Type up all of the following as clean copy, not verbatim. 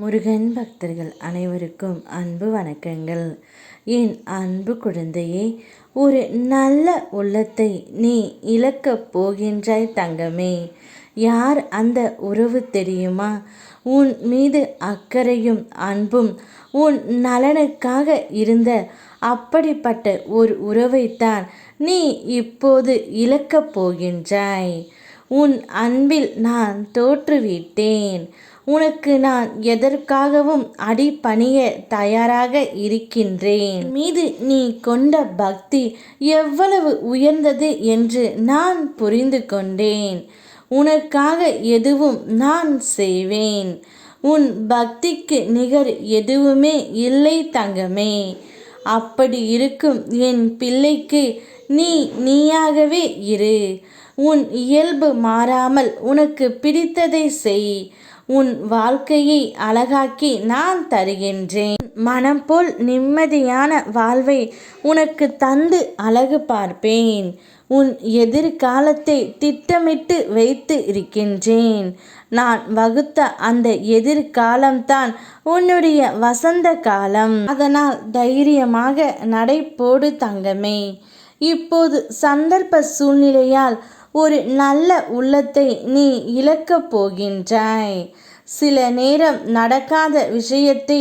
முருகன் பக்தர்கள் அனைவருக்கும் அன்பு வணக்கங்கள். என் அன்பு குழந்தையே, ஒரு நல்ல உள்ளத்தை நீ இழக்கப் போகின்றாய் தங்கமே. யார் அந்த உறவு தெரியுமா? உன் மீது அக்கறையும் அன்பும் உன் நலனுக்காக இருந்த அப்படிப்பட்ட ஒரு உறவைத்தான் நீ இப்போது இழக்கப் போகின்றாய். உன் அன்பில் நான் தோற்றுவிட்டேன். உனக்கு நான் எதற்காகவும் அடிபணிய தயாராக இருக்கின்றேன். மீது நீ கொண்ட பக்தி எவ்வளவு உயர்ந்தது என்று நான் புரிந்து கொண்டேன். உனக்காக எதுவும் நான் செய்வேன். உன் பக்திக்கு நிகர் எதுவுமே இல்லை தங்கமே. அப்படி இருக்கும் என் பிள்ளைக்கு நீயாகவே இரு. உன் இயல்பு மாறாமல் உனக்கு பிடித்ததை செய். உன் வாழ்க்கையை அழகாக்கி நான் தருகின்றேன். மனம் போல் நிம்மதியான வாழ்வை உனக்கு தந்து அழகு பார்ப்பேன். உன் எதிர்காலத்தை திட்டமிட்டு வைத்து இருக்கின்றேன். நான் வகுத்த அந்த எதிர்காலம்தான் உன்னுடைய வசந்த காலம். அதனால் தைரியமாக நடைபோடு தங்கமே. இப்போது சந்தர்ப்ப சூழ்நிலையால் ஒரு நல்ல உள்ளத்தை நீ இழக்கப் போகின்றாய். சில நேரம் நடக்காத விஷயத்தை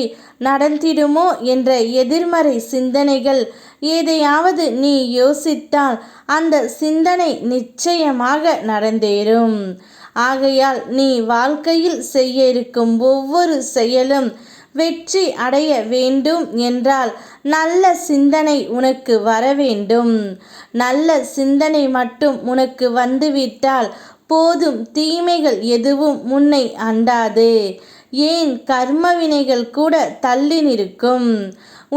நடந்திடுமோ என்ற எதிர்மறை சிந்தனைகள் எதையாவது நீ யோசித்தால் அந்த சிந்தனை நிச்சயமாக நடந்தேறும். ஆகையால் நீ வாழ்க்கையில் செய்ய இருக்கும் ஒவ்வொரு செயலும் வெற்றி அடைய வேண்டும் என்றால் நல்ல சிந்தனை உனக்கு வர வேண்டும். நல்ல சிந்தனை மட்டும் உனக்கு வந்துவிட்டால் போதும். தீமைகள் எதுவும் உன்னை அண்டாது. ஏன் கர்மவினைகள் கூட தள்ளி நிற்கும்.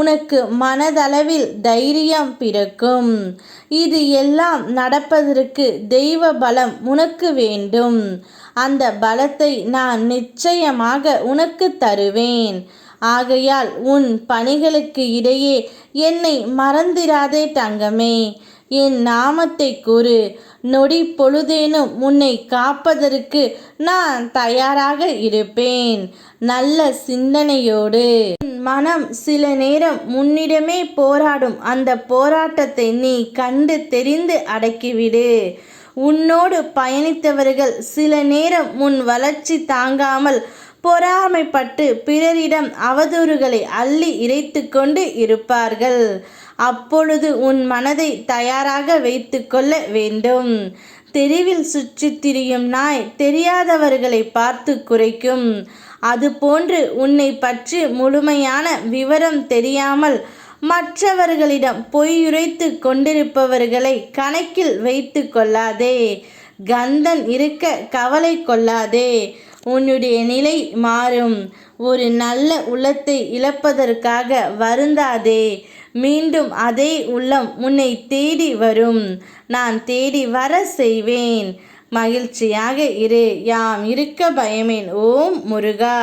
உனக்கு மனதளவில் தைரியம் பிறக்கும். இது எல்லாம் நடப்பதற்கு தெய்வ பலம் உனக்கு வேண்டும். அந்த பலத்தை நான் நிச்சயமாக உனக்கு தருவேன். ஆகையால் உன் பணிகளுக்கு இடையே என்னை மறந்திராதே தங்கமே. என் நாமத்தை கூறு. நொடி பொழுதேனும் உன்னை காப்பதற்கு நான் தயாராக இருப்பேன். நல்ல சிந்தனையோடு. மனம் சில நேரம் முன்னிடமே போராடும். அந்த போராட்டத்தை நீ கண்டு தெரிந்து அடக்கிவிடு. உன்னோடு பயணித்தவர்கள் சில நேரம் உன் வளர்ச்சி தாங்காமல் பொறாமைப்பட்டு பிறரிடம் அவதூறுகளை அள்ளி இறைத்து கொண்டு இருப்பார்கள். அப்பொழுது உன் மனதை தயாராக வைத்து கொள்ள வேண்டும். தெருவில் சுற்றி திரியும் நாய் தெரியாதவர்களை பார்த்து குறைக்கும். அதுபோன்று உன்னை பற்றி முழுமையான விவரம் தெரியாமல் மற்றவர்களிடம் பொய்யுரைத்து கொண்டிருப்பவர்களை கணக்கில் வைத்து கொள்ளாதே. கந்தன் இருக்க கவலை கொள்ளாதே. உன்னுடைய நிலை மாறும். ஒரு நல்ல உள்ளத்தை இழப்பதற்காக வருந்தாதே. மீண்டும் அதே உள்ளம் உன்னை தேடி வரும். நான் தேடி வர செய்வேன். மகிழ்ச்சியாக இரு. யாம் இருக்க பயமேன். ஓம் முருகா.